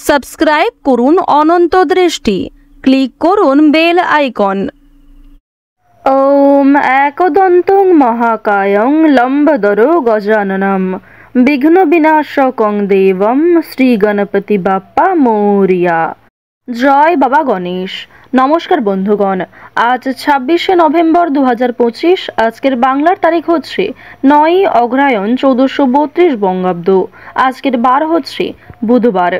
Subscribe করুন অনন্ত দৃষ্টি, click করুন বেল আইকন। ওম একদন্তং মহাকায়ং লম্বদরো গজাননম বিঘ্ন বিনাশকং দেবম শ্রী গণপতি বাপ্পা মৌরিয়া। জয় বাবা গণেশ। নমস্কার বন্ধুগণ, আজ 26শে নভেম্বর 2025। আজকের বাংলার তারিখ হচ্ছে 9ই অগ্রহায়ণ 1432 বঙ্গাব্দ। আজকের বার হচ্ছে বুধবার।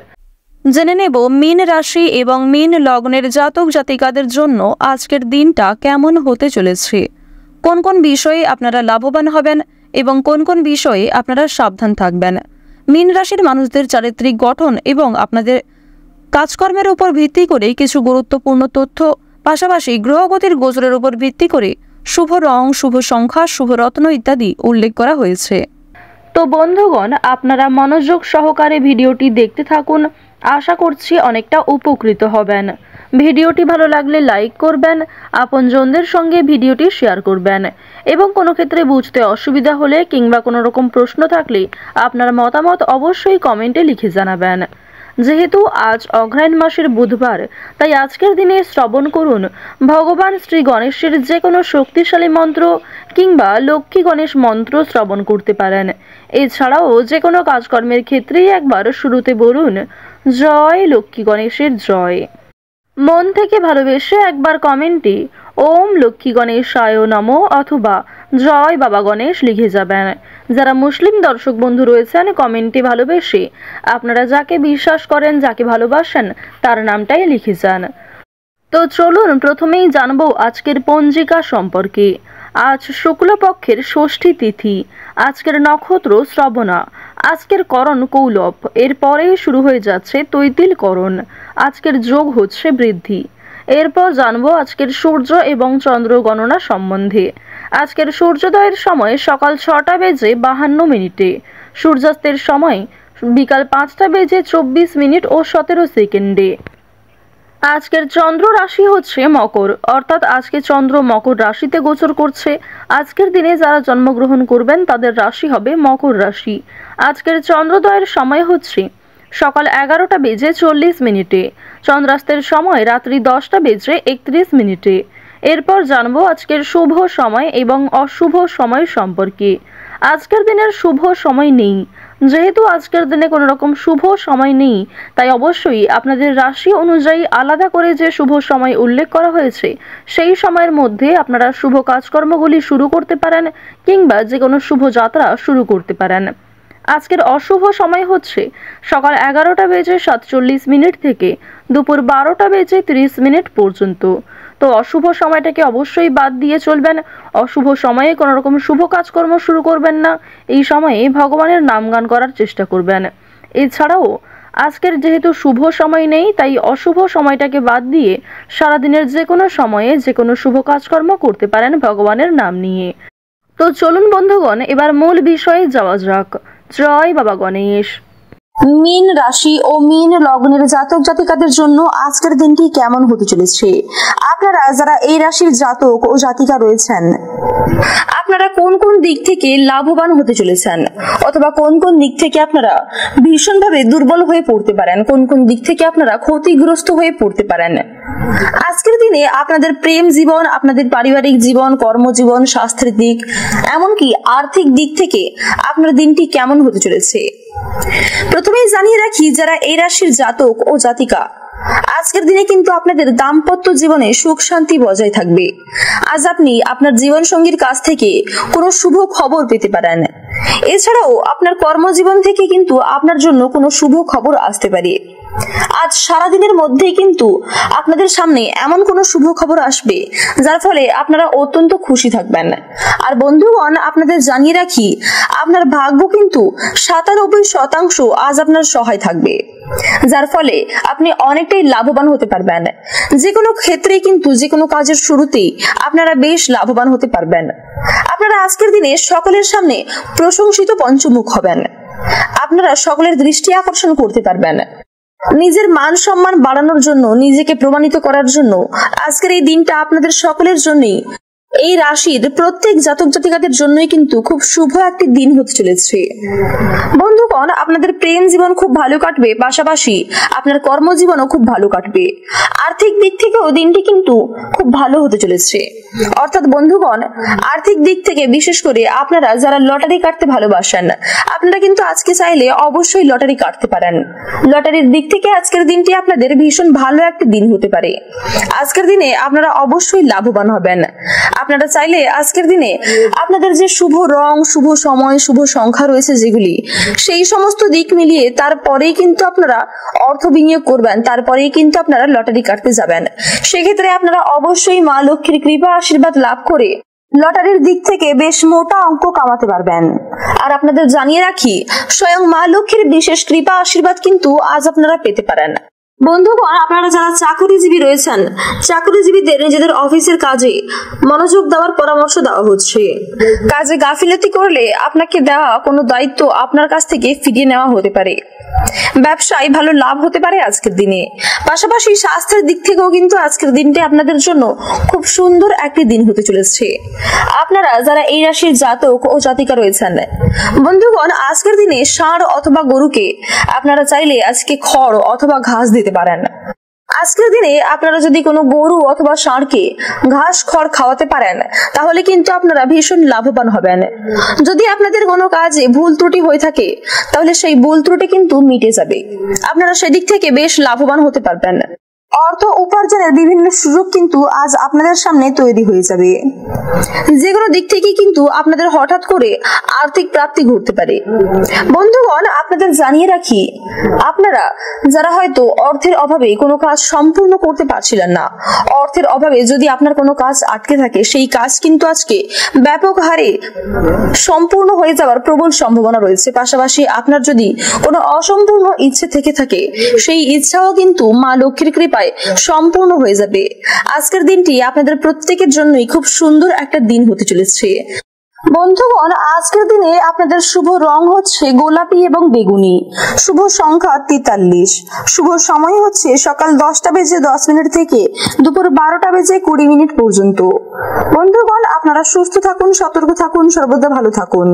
জেনে নেব মীন রাশি এবং মীন লগ্নের জাতক জাতিকাদের জন্য আজকের দিনটা কেমন হতে চলেছে, কোন কোন বিষয়ে আপনারা লাভবান হবেন এবং কোন কোন বিষয়ে আপনারা সাবধান থাকবেন। মীন রাশির মানুষদের চারিত্রিক গঠন এবং আপনাদের কাজকর্মের উপর ভিত্তি করে কিছু গুরুত্বপূর্ণ তথ্য, পাশাপাশি গ্রহগতির গোচরের উপর ভিত্তি করে শুভ রং, শুভ সংখ্যা, শুভ রত্ন ইত্যাদি উল্লেখ করা হয়েছে। তো বন্ধুগণ, আপনারা মনোযোগ সহকারে ভিডিওটি দেখতে থাকুন। আশা করছি অনেকটা উপকৃত হবেন। ভিডিওটি ভালো লাগলে লাইক করবেন, আপনজনদের সঙ্গে ভিডিওটি শেয়ার করবেন এবং কোনো ক্ষেত্রে বুঝতে অসুবিধা হলে কিংবা কোনো রকম প্রশ্ন থাকলে আপনার মতামত অবশ্যই কমেন্টে লিখে জানাবেন। যেহেতু আজ অগ্রহায়ণ মাসের বুধবার, তাই আজকের দিনে শ্রবণ করুন ভগবান শ্রী গণেশের যে কোনো শক্তিশালী মন্ত্র কিংবা লক্ষ্মী গণেশ মন্ত্র শ্রবণ করতে পারেন। এছাড়াও যে কোনো কাজকর্মের ক্ষেত্রেই একবার শুরুতে বলুন জয় লক্ষ্মী গণেশের জয়। মন থেকে ভালোবেসে একবার কমেন্টে ওম লক্ষ্মী গণেশায় নমো অথবা জয় বাবা গণেশ লিখে যাবেন। যারা মুসলিম দর্শক বন্ধু রয়েছেন, কমেন্টে ভালোবেসে আপনারা যাকে বিশ্বাস করেন, যাকে ভালোবাসেন তার নামটাই লিখে যান। তো চলুন প্রথমেই জানবো আজকের পঞ্জিকা সম্পর্কে। আজ শুক্লপক্ষের ষষ্ঠী তিথি, আজকের নক্ষত্র শ্রবণা, আজকের করণ কৌলভ, এরপরেই শুরু হয়ে যাচ্ছে তৈতিল করণ। আজকের যোগ হচ্ছে বৃদ্ধি। এরপর জানবো আজকের সূর্য এবং চন্দ্র গণনা সম্বন্ধে। আজকের সূর্যোদয়ের সময় সকাল 6টা বেজে 52 মিনিটে, সূর্যাস্তের সময় বিকাল 5টা বেজে 24 মিনিট ও 17 সেকেন্ডে। আজকের চন্দ্র রাশি হচ্ছে মকর, অর্থাৎ আজকে চন্দ্র মকর রাশিতে গোচর করছে। আজকের দিনে যারা জন্মগ্রহণ করবেন তাদের রাশি হবে মকর রাশি। আজকের চন্দ্রোদয়ের সময় হচ্ছে সকাল 11টা বেজে 40 মিনিটে, চন্দ্রাস্তের সময় রাত্রি 10টা বেজে 31 মিনিটে। এরপর জানবো আজকের শুভ সময় এবং অশুভ সময় সম্পর্কে। আজকের দিনের শুভ সময় নেই। যেহেতু আজকের দিনে কোনো রকম শুভ সময় নেই, তাই অবশ্যই আপনাদের রাশি অনুযায়ী আলাদা করে যে শুভ সময় উল্লেখ করা হয়েছে সেই সময়ের মধ্যে আপনারা শুভ কাজকর্মগুলি শুরু করতে পারেন কিংবা যে কোনো শুভ যাত্রা শুরু করতে পারেন। আজকের অশুভ সময় হচ্ছে সকাল 11টা বেজে 47 মিনিট থেকে দুপুর 12টা বেজে 30 মিনিট পর্যন্ত। তো অশুভ সময়টাকে অবশ্যই বাদ দিয়ে চলবেন। অশুভ সময়ে কোনো রকম শুভ কাজকর্ম শুরু করবেন না। এই সময়ে ভগবানের নামগান করার চেষ্টা করবেন। এছাড়াও আজকের যেহেতু শুভ সময় নেই, তাই অশুভ সময়টাকে বাদ দিয়ে সারাদিনের যে কোনো সময়ে যে কোনো শুভ কাজকর্ম করতে পারেন ভগবানের নাম নিয়ে। তো চলুন বন্ধুগণ, এবার মূল বিষয়ে যাওয়া যাক। জয় বাবা গণেশ। মীন রাশি ও মীন লগ্নের জাতক জাতিকাদের জন্য আজকের দিনটি কেমন হতে চলেছে। আপনারা যারা এই রাশির জাতক ও জাতিকা রয়েছেন, আপনারা কোন কোন দিক থেকে লাভবান হতে চলেছেন অথবা কোন কোন দিক থেকে আপনারা ভীষণভাবে দুর্বল হয়ে পড়তে পারেন, কোন কোন দিক থেকে আপনারা ক্ষতিগ্রস্ত হয়ে পড়তে পারেন। আজকের দিনে আপনাদের প্রেম জীবন, আপনাদের পারিবারিক জীবন, কর্মজীবন, স্বাস্থ্যের দিক, এমনকি আর্থিক দিক থেকে আপনার দিনটি কেমন হতে চলেছে। প্রথমেই জানিয়ে রাখি, যারা এই রাশির জাতক ও জাতিকা, আজকের দিনে কিন্তু আপনাদের দাম্পত্য জীবনে সুখ শান্তি বজায় থাকবে। আজ আপনি আপনার জীবন সঙ্গীর কাছ থেকে কোনো শুভ খবর পেতে পারেন। এছাড়াও আপনার কর্মজীবন থেকে কিন্তু আপনার জন্য কোনো শুভ খবর আসতে পারে। আজ সারাদিনের মধ্যেই কিন্তু আপনাদের সামনে এমন কোনো শুভ খবর আসবে যার ফলে আপনারা অত্যন্ত খুশি থাকবেন। আর বন্ধুগণ, আপনাদের জানিয়ে রাখি, আপনার ভাগ্য কিন্তু 97% আজ আপনার সহায় থাকবে, যার ফলে আপনি অনেকটাই লাভবান হতে পারবেন। যে কোনো ক্ষেত্রে কিন্তু যে কোনো কাজের শুরুতেই আপনারা বেশ লাভবান হতে পারবেন। আপনারা আজকের দিনে সকলের সামনে প্রশংসিত পঞ্চমুখ হবেন। আপনারা সকলের দৃষ্টি আকর্ষণ করতে পারবেন। নিজের মান সম্মান বাড়ানোর জন্য, নিজেকে প্রমাণিত করার জন্য আজকের এই দিনটা আপনাদের সকলের জন্যই এই রাশির প্রত্যেক জাতক জাতিকাদের জন্যই কিন্তু খুব শুভ একটি দিন হতে চলেছে। বন্ধুগণ, আপনাদের প্রেম জীবন খুব ভালো কাটবে, পাশাপাশি আপনার কর্মজীবনও খুব ভালো কাটবে। আর্থিক দিক থেকেও দিনটি কিন্তু খুব ভালো হতে চলেছে। অর্থাৎ বন্ধুগণ, আর্থিক দিক থেকে বিশেষ করে আপনারা যারা লটারি কাটতে ভালোবাসেন, আপনারা কিন্তু আজকে চাইলে অবশ্যই লটারি কাটতে পারেন। লটারির দিক থেকে আজকের দিনটি আপনাদের ভীষণ ভালো একটি দিন হতে পারে। আজকের দিনে আপনারা অবশ্যই লাভবান হবেন। আপনারা চাইলে আজকের দিনে আপনাদের যে শুভ রং, শুভ সময়, শুভ সংখ্যা রয়েছে যেগুলি, সেই সমস্ত দিক মিলিয়ে তারপরেই কিন্তু আপনারা অর্থ বিনিয়োগ করবেন, তারপরেই কিন্তু আপনারা লটারি কাটতে যাবেন। সেক্ষেত্রে আপনারা অবশ্যই মা লক্ষ্মীর কৃপা আশীর্বাদ লাভ করে লটারির দিক থেকে বেশ মোটা অঙ্ক কামাতে পারবেন। আর আপনাদের জানিয়ে রাখি, স্বয়ং মা লক্ষ্মীর বিশেষ কৃপা আশীর্বাদ কিন্তু আজ আপনারা পেতে পারেন। বন্ধুগণ, আপনারা যারা চাকরিজীবী রয়েছেন, চাকরিজীবীদের নিজেদের অফিসের কাজে মনোযোগ দেওয়ার পরামর্শ দেওয়া হচ্ছে। কাজে গাফিলতি করলে আপনাকে দেওয়া কোনো দায়িত্ব আপনার কাছ থেকে ফিরিয়ে নেওয়া হতে পারে। ব্যবসায় ভালো লাভ হতে পারে আজকের দিনে। পাশাপাশি স্বাস্থ্যের দিক থেকেও কিন্তু আজকের দিনটি আপনাদের জন্য খুব সুন্দর একটি দিন হতে চলেছে। আপনারা যারা এই রাশির জাতক ও জাতিকা রয়েছেন, বন্ধুগণ, আজকের দিনে ষাঁড় অথবা গরুকে আপনারা চাইলে আজকে খড় অথবা ঘাস দিতে পারেন। আজকের দিনে আপনারা যদি কোনো গরু অথবা ষাঁড়কে ঘাস খড় খাওয়াতে পারেন, তাহলে কিন্তু আপনারা ভীষণ লাভবান হবেন। যদি আপনাদের কোনো কাজে ভুল ত্রুটি হয়ে থাকে, তাহলে সেই ভুল ত্রুটি কিন্তু মিটে যাবে। আপনারা সেদিক থেকে বেশ লাভবান হতে পারবেন। অর্থ উপার্জনের বিভিন্ন সুযোগ কিন্তু আজ আপনাদের সামনে তৈরি হয়ে যাবে। যে কোনো দিক থেকে কিন্তু আপনাদের হঠাৎ করে আর্থিক প্রাপ্তি ঘটতে পারে। বন্ধুগণ, আপনাদের জানিয়ে রাখি, আপনারা যারা হয়তো অর্থের অভাবে কোনো কাজ সম্পূর্ণ করতে পারছিলেন না, অর্থের অভাবে যদি আপনার কোনো কাজ আটকে থাকে, সেই কাজ কিন্তু আজকে ব্যাপক হারে সম্পূর্ণ হয়ে যাওয়ার প্রবল সম্ভাবনা রয়েছে। পাশাপাশি আপনার যদি কোনো অসম্পূর্ণ ইচ্ছে থেকে থাকে, সেই ইচ্ছাও কিন্তু মা লক্ষ্মীর কৃপায় সম্পূর্ণ হয়ে যাবে। আজকের দিনটি আপনাদের প্রত্যেকের জন্যই খুব সুন্দর একটা দিন হতে চলেছে। বন্ধুগণ, আজকের দিনে আপনাদের শুভ রং হচ্ছে গোলাপি এবং বেগুনি, শুভ সংখ্যা 43, শুভ সময় হচ্ছে সকাল 10:10 থেকে দুপুর 12:20 পর্যন্ত। বন্ধুগণ, আপনারা সুস্থ থাকুন, সতর্ক থাকুন, সর্বদা ভালো থাকুন।